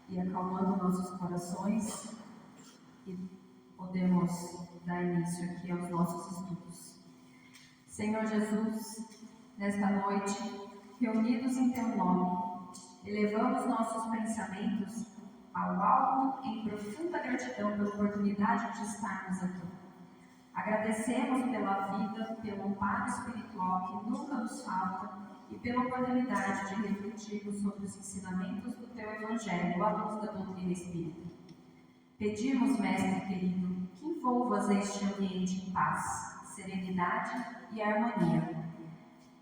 e acalmando nossos corações, e podemos dar início aqui aos nossos estudos. Senhor Jesus, nesta noite, reunidos em Teu nome, elevamos nossos pensamentos ao alto em profunda gratidão pela oportunidade de estarmos aqui. Agradecemos pela vida, pelo amparo espiritual que nunca nos falta e pela oportunidade de refletirmos sobre os ensinamentos do Teu Evangelho à luz da doutrina espírita. Pedimos, Mestre querido, que envolvas este ambiente em paz, serenidade e harmonia.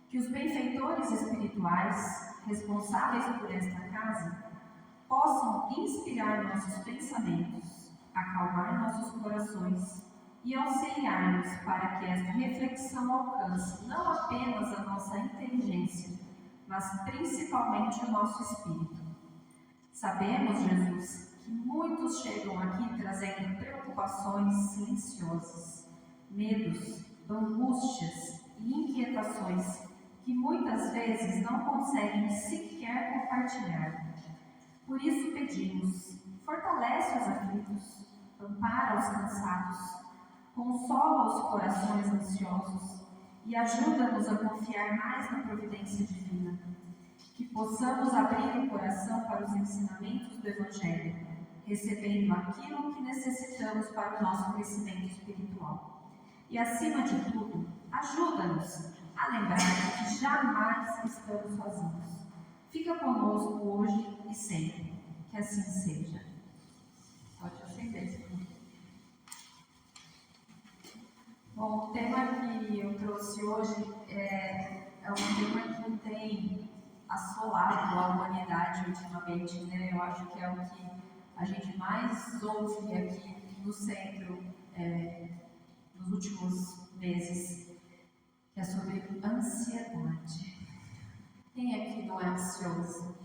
Que os benfeitores espirituais, responsáveis por esta casa, possam inspirar nossos pensamentos, acalmar nossos corações e auxiliar-nos para que esta reflexão alcance não apenas a nossa inteligência, mas principalmente o nosso espírito. Sabemos, Jesus, que muitos chegam aqui trazendo preocupações silenciosas, medos, angústias e inquietações que muitas vezes não conseguem sequer compartilhar. Por isso pedimos, fortalece os aflitos, ampara os cansados, consola os corações ansiosos e ajuda-nos a confiar mais na providência divina. Que possamos abrir o coração para os ensinamentos do Evangelho, recebendo aquilo que necessitamos para o nosso crescimento espiritual. E, acima de tudo, ajuda-nos a lembrar que jamais estamos sozinhos. Fica conosco hoje e sempre. Que assim seja. Pode acender. Bom, o tema que eu trouxe hoje é um tema que tem assolado a humanidade ultimamente, né? Eu acho que é o que a gente mais ouve aqui no centro nos últimos meses, que é sobre ansiedade. Quem aqui não é ansioso?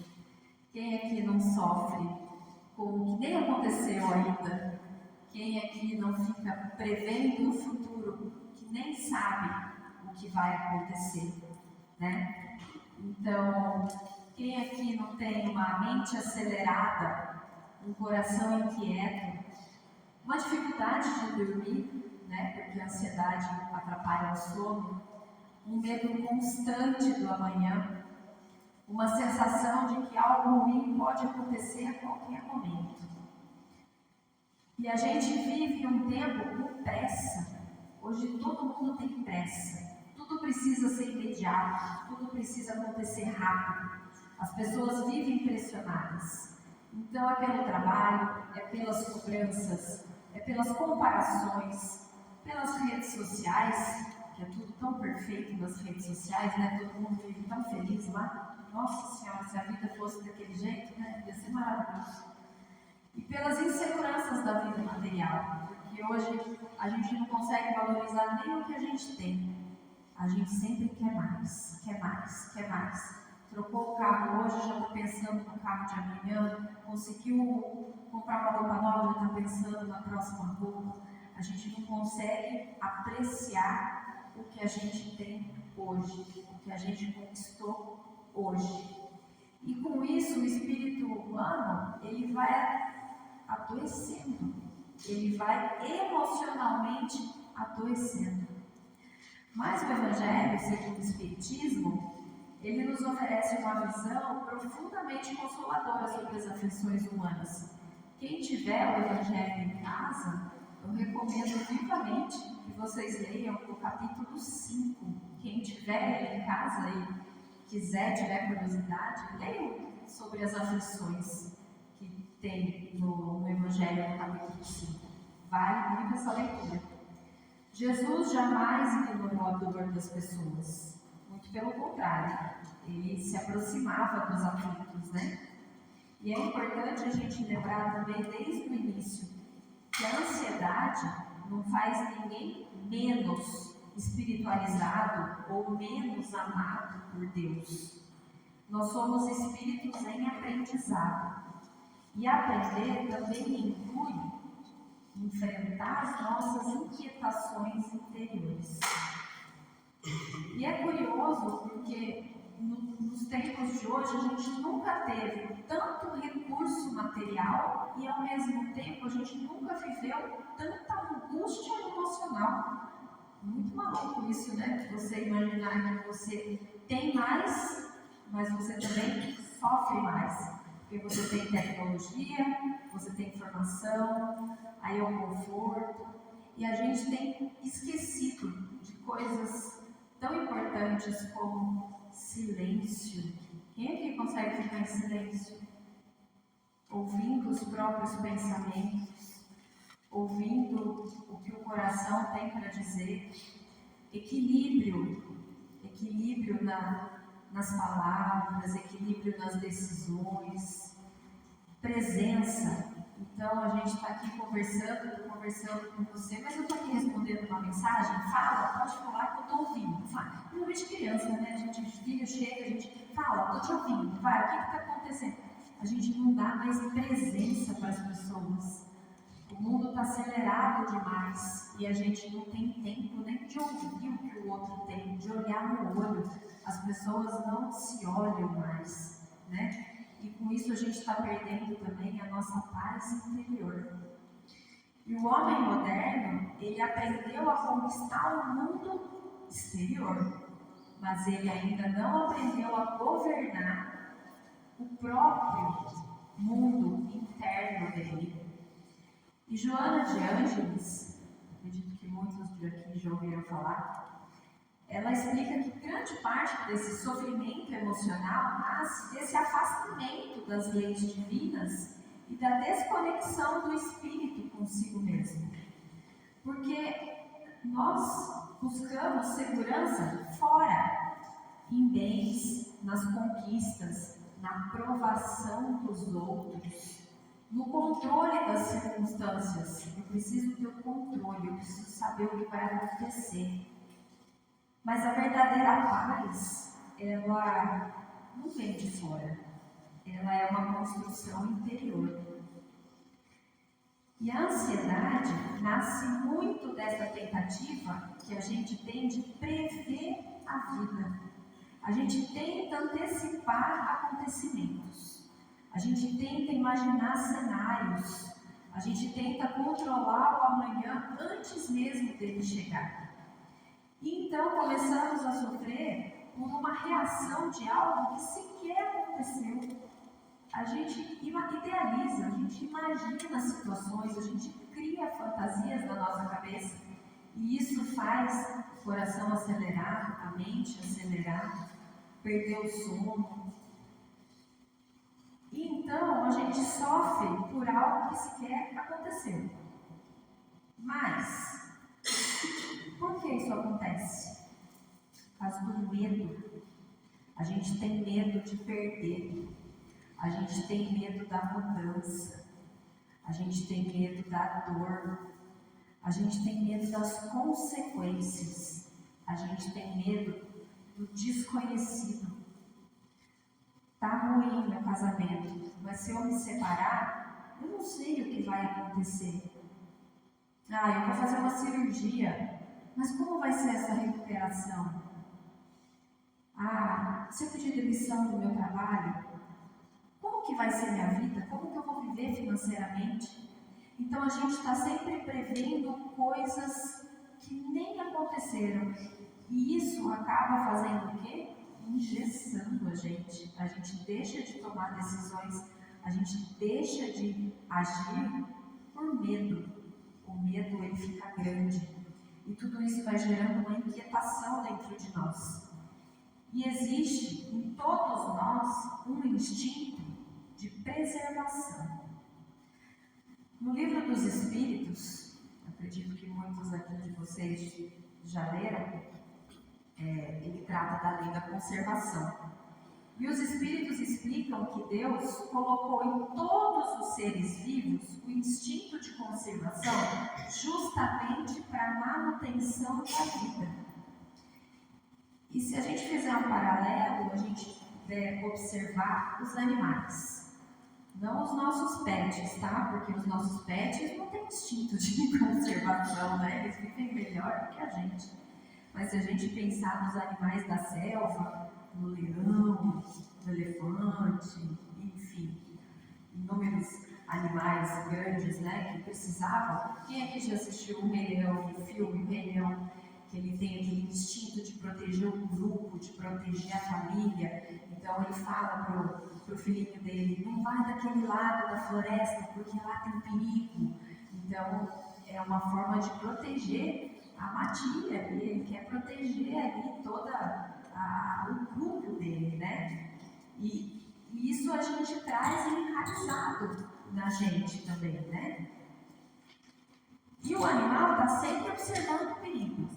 Quem aqui não sofre com o que nem aconteceu ainda? Quem aqui não fica prevendo o futuro, que nem sabe o que vai acontecer, né? Então, quem aqui não tem uma mente acelerada, um coração inquieto, uma dificuldade de dormir, né? Porque a ansiedade atrapalha o sono, um medo constante do amanhã, uma sensação de que algo ruim pode acontecer a qualquer momento. E a gente vive um tempo com pressa. Hoje todo mundo tem pressa. Tudo precisa ser imediato, tudo precisa acontecer rápido. As pessoas vivem pressionadas. Então é pelo trabalho, é pelas cobranças, é pelas comparações, pelas redes sociais, que é tudo tão perfeito nas redes sociais, né? Todo mundo vive tão feliz lá. Nossa Senhora, se a vida fosse daquele jeito, né? Ia ser maravilhoso. E pelas inseguranças da vida material, porque hoje a gente não consegue valorizar nem o que a gente tem. A gente sempre quer mais, quer mais, quer mais. Trocou o carro hoje, já está pensando no carro de amanhã. Conseguiu comprar uma roupa nova, já está pensando na próxima roupa. A gente não consegue apreciar o que a gente tem hoje, o que a gente conquistou hoje. E com isso, o espírito humano, ele vai adoecendo, ele vai emocionalmente adoecendo. Mas o Evangelho, segundo o Espiritismo, ele nos oferece uma visão profundamente consoladora sobre as aflições humanas. Quem tiver o Evangelho em casa, eu recomendo vivamente que vocês leiam o capítulo 5. Quem tiver ele em casa e tiver curiosidade, leiam sobre as aflições que tem no Evangelho, no capítulo 5. Vale muito essa leitura. Jesus jamais ignorou a dor das pessoas. Muito pelo contrário, ele se aproximava dos aflitos, né? E é importante a gente lembrar também, desde o início, que a ansiedade não faz ninguém menos espiritualizado ou menos amado por Deus. Nós somos espíritos em aprendizado. E aprender também inclui enfrentar as nossas inquietações interiores. E é curioso porque nos tempos de hoje a gente nunca teve tanto recurso material material e ao mesmo tempo a gente nunca viveu tanta angústia emocional. Muito maluco isso, né? Você imaginar que você tem mais, mas você também sofre mais. Porque você tem tecnologia, você tem informação, aí é o conforto, e a gente tem esquecido de coisas tão importantes como silêncio. Quem aqui consegue ficar em silêncio? Ouvindo os próprios pensamentos, ouvindo o que o coração tem para dizer. Equilíbrio nas palavras, equilíbrio nas decisões, presença. Então a gente está aqui conversando, eu estou conversando com você, mas eu estou aqui respondendo uma mensagem. Fala, pode falar que eu estou ouvindo. Fala. Principalmente criança, né? A gente, filho chega, a gente fala, estou te ouvindo, vai, o que está acontecendo? A gente não dá mais presença para as pessoas. O mundo está acelerado demais e a gente não tem tempo nem de ouvir o que o outro tem, de olhar no olho. As pessoas não se olham mais, né? E com isso a gente está perdendo também a nossa paz interior. E o homem moderno, ele aprendeu a conquistar o mundo exterior, mas ele ainda não aprendeu a governar o próprio mundo interno dele. E Joana de Ângeles, acredito que muitos de aqui já ouviram falar, ela explica que grande parte desse sofrimento emocional nasce desse afastamento das leis divinas e da desconexão do espírito consigo mesmo. Porque nós buscamos segurança fora, em bens, nas conquistas, na aprovação dos outros, no controle das circunstâncias. Eu preciso ter o controle, eu preciso saber o que vai acontecer. Mas a verdadeira paz, ela não vem de fora. Ela é uma construção interior. E a ansiedade nasce muito dessa tentativa que a gente tem de prever a vida. A gente tenta antecipar acontecimentos. A gente tenta imaginar cenários, a gente tenta controlar o amanhã antes mesmo dele chegar. E então começamos a sofrer por uma reação de algo que sequer aconteceu. A gente idealiza, a gente imagina situações, a gente cria fantasias na nossa cabeça. E isso faz o coração acelerar, a mente acelerar, perder o sono. E então a gente sofre por algo que sequer aconteceu. Mas, por que isso acontece? Por causa do medo. A gente tem medo de perder. A gente tem medo da mudança. A gente tem medo da dor. A gente tem medo das consequências. A gente tem medo do desconhecido. Tá ruim meu casamento, mas se eu me separar, eu não sei o que vai acontecer. Eu vou fazer uma cirurgia, mas como vai ser essa recuperação? Se eu pedir demissão do meu trabalho, como que vai ser minha vida? Como que eu vou viver financeiramente? Então a gente está sempre prevendo coisas que nem aconteceram. E isso acaba fazendo o quê? Engessando a gente deixa de tomar decisões, a gente deixa de agir por medo. O medo ele fica grande e tudo isso vai gerando uma inquietação dentro de nós. E existe em todos nós um instinto de preservação. No livro dos Espíritos, acredito que muitos aqui de vocês já leram, ele trata da lei da conservação. E os Espíritos explicam que Deus colocou em todos os seres vivos o instinto de conservação justamente para a manutenção da vida. E se a gente fizer um paralelo, a gente puder observar os animais. Não os nossos pets, tá? Porque os nossos pets não têm instinto de conservação, né? Eles vivem melhor do que a gente. Mas se a gente pensar nos animais da selva, no leão, no elefante, enfim, inúmeros animais grandes, né, que precisavam. Quem aqui já assistiu o Rei Leão, o filme Rei Leão, que ele tem aquele instinto de proteger o grupo, de proteger a família? Então ele fala pro filhinho dele, não vai daquele lado da floresta, porque lá tem perigo. Então é uma forma de proteger a matilha, e ele quer proteger ali o grupo dele, né? E isso a gente traz enraizado na gente também, né? E o animal está sempre observando o perigo.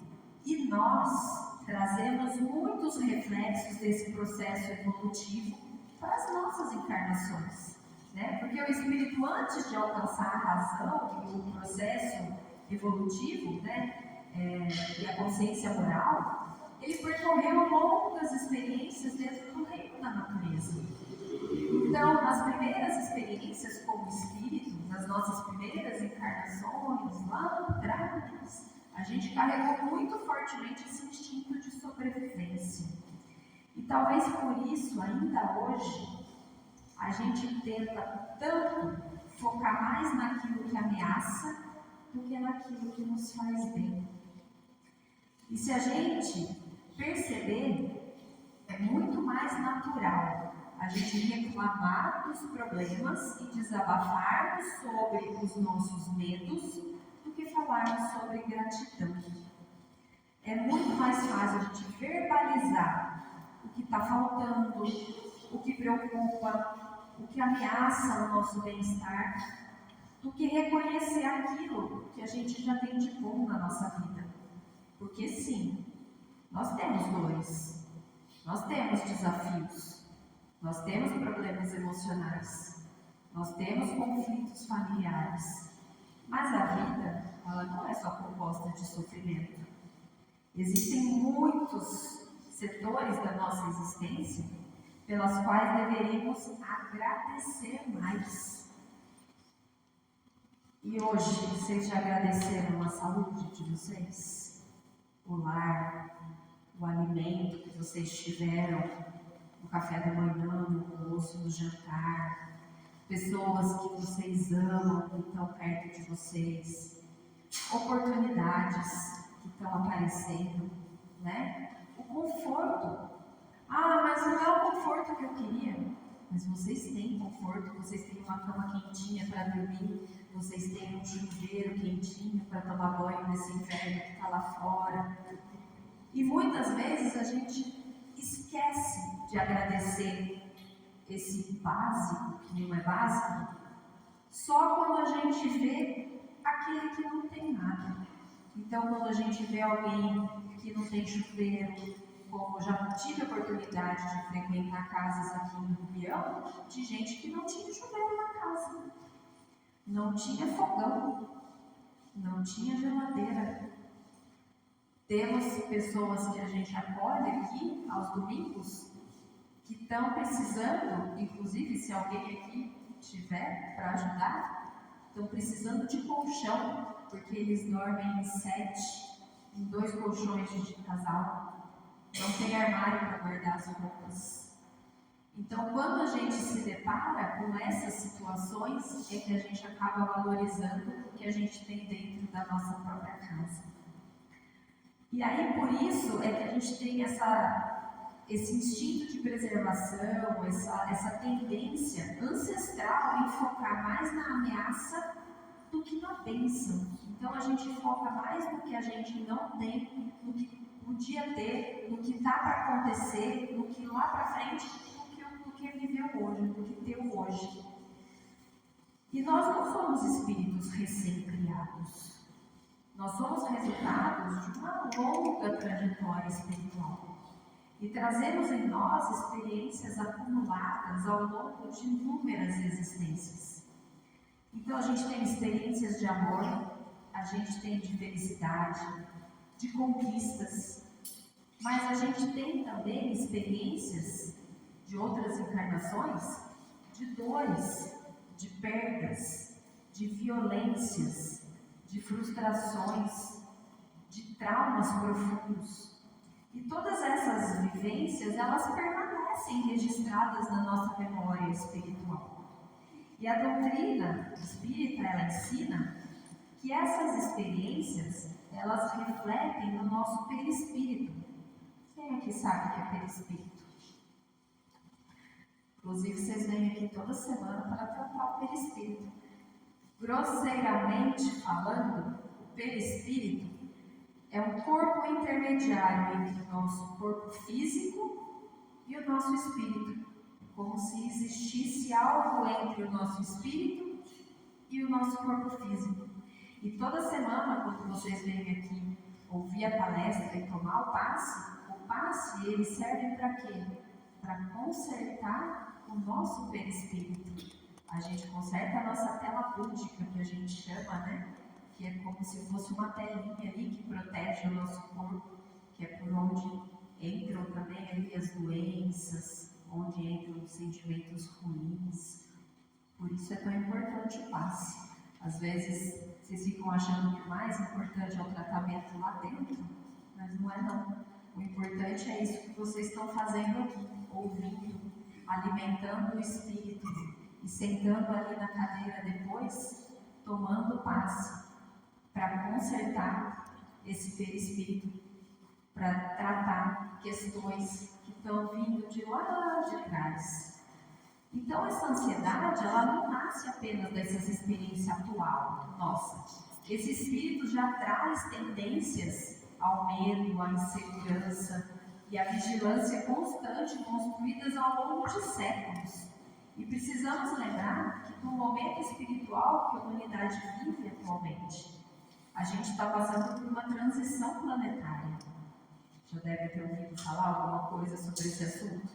E nós trazemos muitos reflexos desse processo evolutivo para as nossas encarnações, né? Porque o espírito, antes de alcançar a razão e o processo evolutivo, né, e a consciência moral, ele percorreu longas experiências dentro do reino da natureza. Então, as primeiras experiências como espírito, nas nossas primeiras encarnações, lá atrás, a gente carregou muito fortemente esse instinto de sobrevivência. E talvez por isso, ainda hoje, a gente tenta tanto focar mais naquilo que ameaça do que naquilo que nos faz bem. E se a gente perceber, é muito mais natural a gente reclamar dos problemas e desabafarmos sobre os nossos medos do que falarmos sobre gratidão. É muito mais fácil a gente verbalizar o que está faltando, o que preocupa, o que ameaça o nosso bem-estar, do que reconhecer aquilo que a gente já tem de bom na nossa vida. Porque sim, nós temos dores, nós temos desafios, nós temos problemas emocionais, nós temos conflitos familiares, mas a vida, ela não é só composta de sofrimento. Existem muitos setores da nossa existência pelas quais deveríamos agradecer mais. E hoje, vocês já agradeceram a saúde de vocês? O lar, o alimento que vocês tiveram, no café da manhã, no almoço, no jantar, pessoas que vocês amam, que estão perto de vocês, oportunidades que estão aparecendo, né? O conforto. Ah, mas não é o conforto que eu queria. Mas vocês têm conforto, vocês têm uma cama quentinha para dormir, vocês têm um chuveiro quentinho para tomar banho nesse inverno que está lá fora. E muitas vezes a gente esquece de agradecer esse básico, que não é básico, só quando a gente vê aquele que não tem nada. Então, quando a gente vê alguém que não tem chuveiro, como eu já tive a oportunidade de frequentar casas aqui em Rubião, de gente que não tinha chuveiro na casa, não tinha fogão, não tinha geladeira. Temos pessoas que a gente acolhe aqui aos domingos que estão precisando, inclusive se alguém aqui tiver para ajudar, estão precisando de colchão, porque eles dormem em 7, em 2 colchões de casal. Não tem armário para guardar as roupas. Então, quando a gente se depara com essas situações, é que a gente acaba valorizando o que a gente tem dentro da nossa própria casa. E aí, por isso, é que a gente tem esse instinto de preservação, essa tendência ancestral em focar mais na ameaça do que na bênção. Então, a gente foca mais no que a gente não tem, no que podia ter, no que está para acontecer, no que lá para frente, do que viveu hoje, do que deu hoje. E nós não somos espíritos recém-criados. Nós somos resultados de uma longa trajetória espiritual. E trazemos em nós experiências acumuladas ao longo de inúmeras existências. Então, a gente tem experiências de amor, a gente tem de felicidade, de conquistas, mas a gente tem também experiências de outras encarnações, de dores, de perdas, de violências, de frustrações, de traumas profundos. E todas essas vivências, elas permanecem registradas na nossa memória espiritual. E a doutrina espírita, ela ensina que essas experiências, elas refletem no nosso perispírito. Quem aqui sabe o que é perispírito? Inclusive, vocês vêm aqui toda semana para tratar o perispírito. Grosseiramente falando, o perispírito é um corpo intermediário entre o nosso corpo físico e o nosso espírito. Como se existisse algo entre o nosso espírito e o nosso corpo físico. E toda semana, quando vocês vêm aqui ouvir a palestra e tomar o passe ele serve para quê? Para consertar o nosso perispírito. A gente conserta a nossa tela búdica, que a gente chama, né? Que é como se fosse uma telinha ali que protege o nosso corpo, que é por onde entram também ali as doenças, onde entram os sentimentos ruins. Por isso é tão importante o passe. Às vezes vocês ficam achando que o mais importante é o tratamento lá dentro, mas não é não. O importante é isso que vocês estão fazendo aqui, ouvindo, alimentando o espírito e sentando ali na cadeira depois, tomando o passe para consertar esse perispírito, para tratar questões que estão vindo de lá de trás. Então, essa ansiedade, ela não nasce apenas dessas experiências atual, nossa. Esse espírito já traz tendências ao medo, à insegurança e à vigilância constante construídas ao longo de séculos. E precisamos lembrar que no momento espiritual que a humanidade vive atualmente, a gente está passando por uma transição planetária. Já deve ter ouvido falar alguma coisa sobre esse assunto.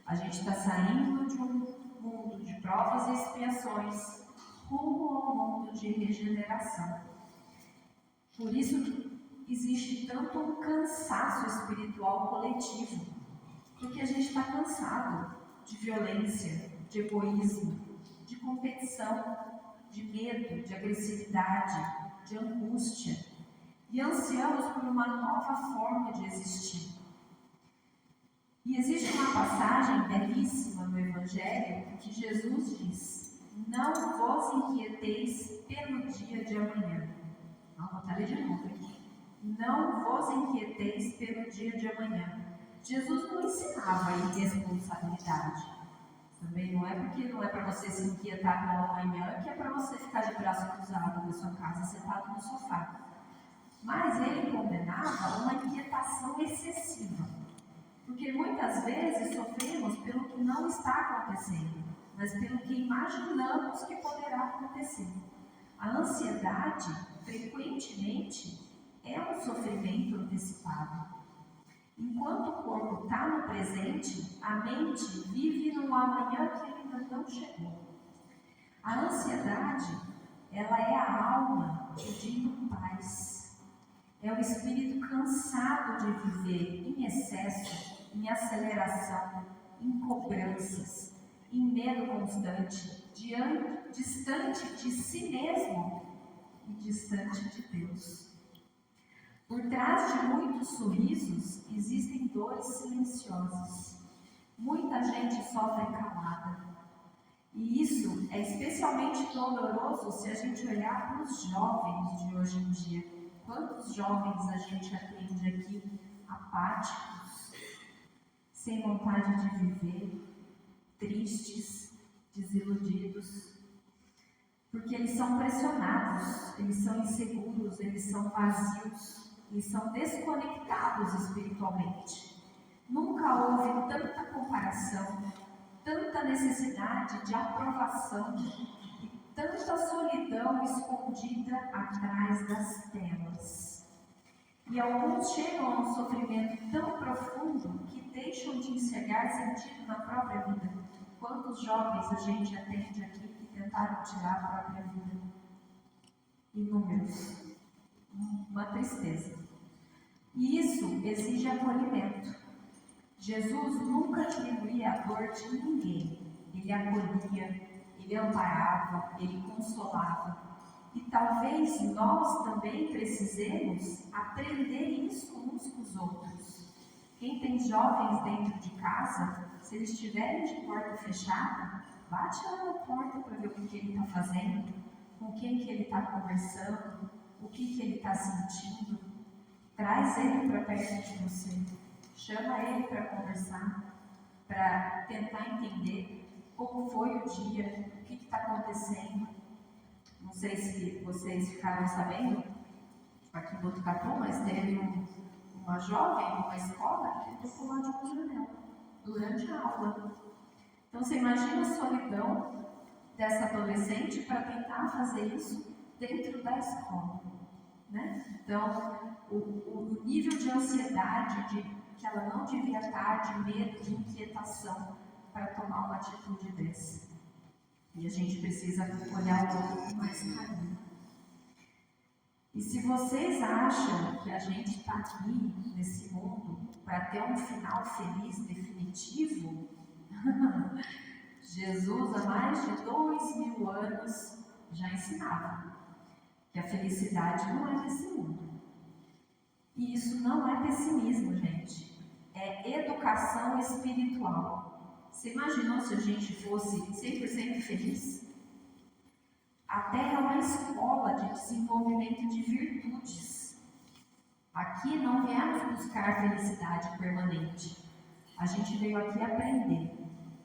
A gente está saindo de um mundo de provas e expiações rumo ao mundo de regeneração. Por isso que existe tanto um cansaço espiritual coletivo, porque a gente está cansado de violência, de egoísmo, de competição, de medo, de agressividade, de angústia, e ansiamos por uma nova forma de existir. E existe uma passagem belíssima no Evangelho que Jesus diz: não vos inquieteis pelo dia de amanhã. Vou botar ele de novo aqui. Não vos inquieteis pelo dia de amanhã. Jesus não ensinava a irresponsabilidade. Também não é porque não é para você se inquietar pelo amanhã que é para você ficar de braço cruzado na sua casa, sentado no sofá. Mas ele condenava uma inquietação excessiva. Porque muitas vezes sofremos pelo que não está acontecendo, mas pelo que imaginamos que poderá acontecer. A ansiedade, frequentemente, é um sofrimento antecipado. Enquanto o corpo está no presente, a mente vive no amanhã que ainda não chegou. A ansiedade, ela é a alma pedindo paz. É o espírito cansado de viver em excesso, em aceleração, em cobranças, em medo constante, distante de si mesmo e distante de Deus. Por trás de muitos sorrisos existem dores silenciosas. Muita gente sofre calada. E isso é especialmente doloroso se a gente olhar para os jovens de hoje em dia. Quantos jovens a gente atende aqui apáticos, sem vontade de viver, tristes, desiludidos, porque eles são pressionados, eles são inseguros, eles são vazios, eles são desconectados espiritualmente. Nunca houve tanta comparação, tanta necessidade de aprovação e tanta solidão escondida atrás das telas. E alguns chegam a um sofrimento tão profundo que deixam de enxergar sentido na própria vida. Quantos jovens a gente atende aqui que tentaram tirar a própria vida? Inúmeros. Uma tristeza. E isso exige acolhimento. Jesus nunca diminuía a dor de ninguém. Ele acolhia, ele amparava, ele consolava. E talvez nós também precisemos aprender isso uns com os outros. Quem tem jovens dentro de casa, se eles estiverem de porta fechada, Bate lá na porta para ver o que ele está fazendo, com quem que ele está conversando, o que ele está sentindo. Traz ele para perto de você. Chama ele para conversar, para tentar entender como foi o dia, o que está acontecendo. Não sei se vocês ficaram sabendo, aqui em Botucatu, mas teve uma jovem numa escola que tentou pular de uma janela durante a aula. Então você imagina a solidão dessa adolescente para tentar fazer isso dentro da escola, né? Então o nível de ansiedade que ela não devia estar, de medo, de inquietação para tomar uma atitude dessa. E a gente precisa olhar o outro com mais carinho. E se vocês acham que a gente está aqui nesse mundo para ter um final feliz definitivo, Jesus há mais de 2000 anos já ensinava que a felicidade não é desse mundo. E isso não é pessimismo, gente. É educação espiritual. Você imaginou se a gente fosse 100% feliz? A Terra é uma escola de desenvolvimento de virtudes. Aqui não viemos buscar felicidade permanente. A gente veio aqui aprender.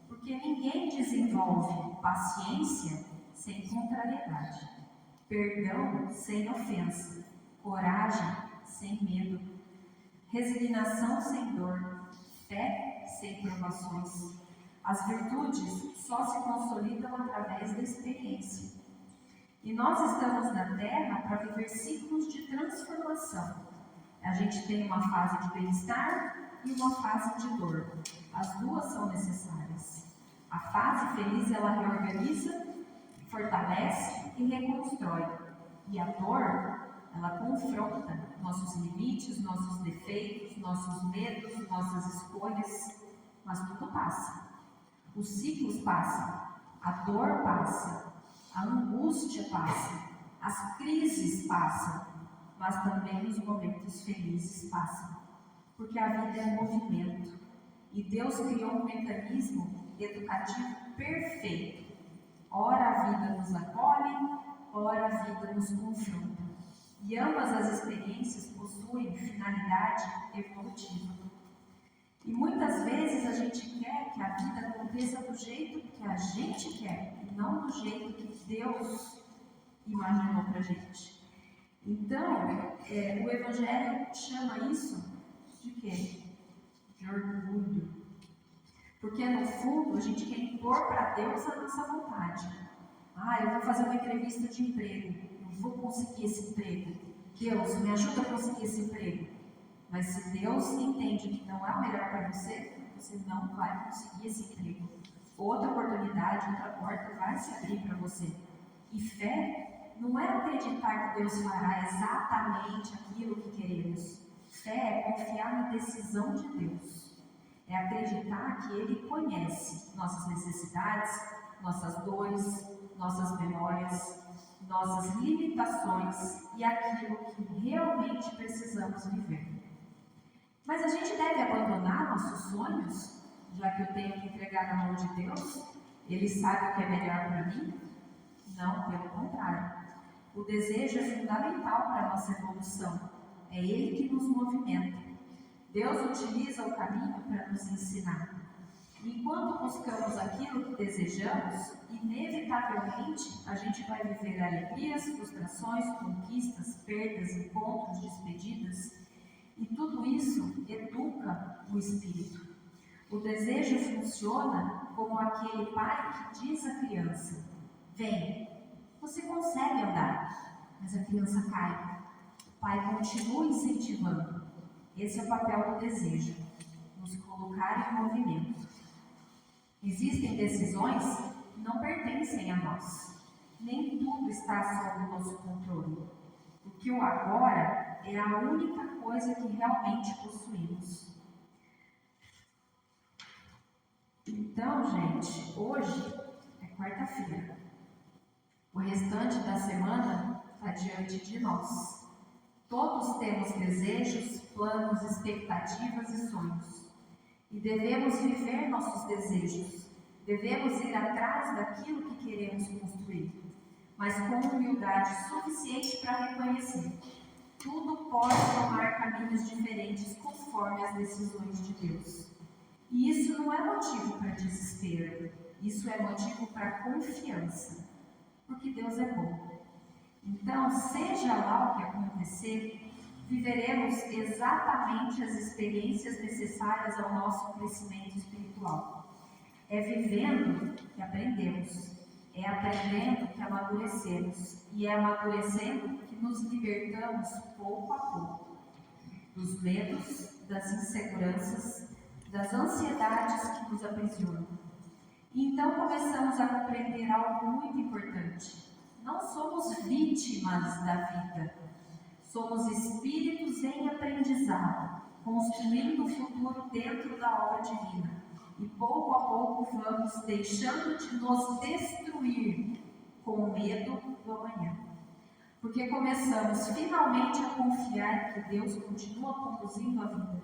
Porque ninguém desenvolve paciência sem contrariedade, perdão sem ofensa, coragem sem medo, resignação sem dor, fé sem provações. As virtudes só se consolidam através da experiência. E nós estamos na Terra para viver ciclos de transformação. A gente tem uma fase de bem-estar e uma fase de dor. As duas são necessárias. A fase feliz, ela reorganiza, fortalece e reconstrói. E a dor, ela confronta nossos limites, nossos defeitos, nossos medos, nossas escolhas. Mas tudo passa. Os ciclos passam. A dor passa. A angústia passa, as crises passam, mas também os momentos felizes passam, porque a vida é movimento e Deus criou um mecanismo educativo perfeito. Ora a vida nos acolhe, ora a vida nos confronta, e ambas as experiências possuem finalidade evolutiva. E muitas vezes a gente quer que a vida aconteça do jeito que a gente quer, e não do jeito que Deus imaginou para a gente. Então, o Evangelho chama isso de quê? De orgulho. Porque no fundo a gente quer impor para Deus a nossa vontade. Eu vou fazer uma entrevista de emprego, eu vou conseguir esse emprego. Deus, me ajuda a conseguir esse emprego. Mas se Deus entende que não é o melhor para você, você não vai conseguir esse emprego. Outra oportunidade, outra porta vai se abrir para você. E fé não é acreditar que Deus fará exatamente aquilo que queremos. Fé é confiar na decisão de Deus. É acreditar que Ele conhece nossas necessidades, nossas dores, nossas memórias, nossas limitações e aquilo que realmente precisamos viver. Mas a gente deve abandonar nossos sonhos, já que eu tenho que entregar na mão de Deus? Ele sabe o que é melhor para mim? Não, pelo contrário. O desejo é fundamental para a nossa evolução. É Ele que nos movimenta. Deus utiliza o caminho para nos ensinar. E enquanto buscamos aquilo que desejamos, inevitavelmente a gente vai viver alegrias, frustrações, conquistas, perdas, encontros, despedidas. E tudo isso educa o espírito. O desejo funciona como aquele pai que diz à criança: vem, você consegue andar, mas a criança cai. O pai continua incentivando. Esse é o papel do desejo, nos colocar em movimento. Existem decisões que não pertencem a nós. Nem tudo está sob o nosso controle. Porque o agora é a única coisa que realmente possuímos. Então, gente, hoje é quarta-feira. O restante da semana está diante de nós. Todos temos desejos, planos, expectativas e sonhos. E devemos viver nossos desejos, Devemos ir atrás daquilo que queremos construir, mas com humildade suficiente para reconhecer. Tudo pode tomar caminhos diferentes conforme as decisões de Deus. E isso não é motivo para desespero, isso é motivo para confiança, porque Deus é bom. Então, seja lá o que acontecer, viveremos exatamente as experiências necessárias ao nosso crescimento espiritual. É vivendo que aprendemos, é aprendendo que amadurecemos, e é amadurecendo que nos libertamos pouco a pouco dos medos, das inseguranças, das ansiedades que nos aprisionam. E então começamos a compreender algo muito importante. Não somos vítimas da vida, somos espíritos em aprendizado, construindo o futuro dentro da obra divina. E pouco a pouco vamos deixando de nos destruir com medo do amanhã. Porque começamos finalmente a confiar que Deus continua conduzindo a vida,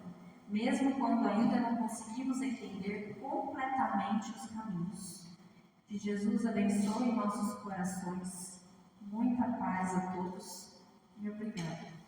mesmo quando ainda não conseguimos entender completamente os caminhos. Que Jesus abençoe nossos corações. Muita paz a todos e obrigada.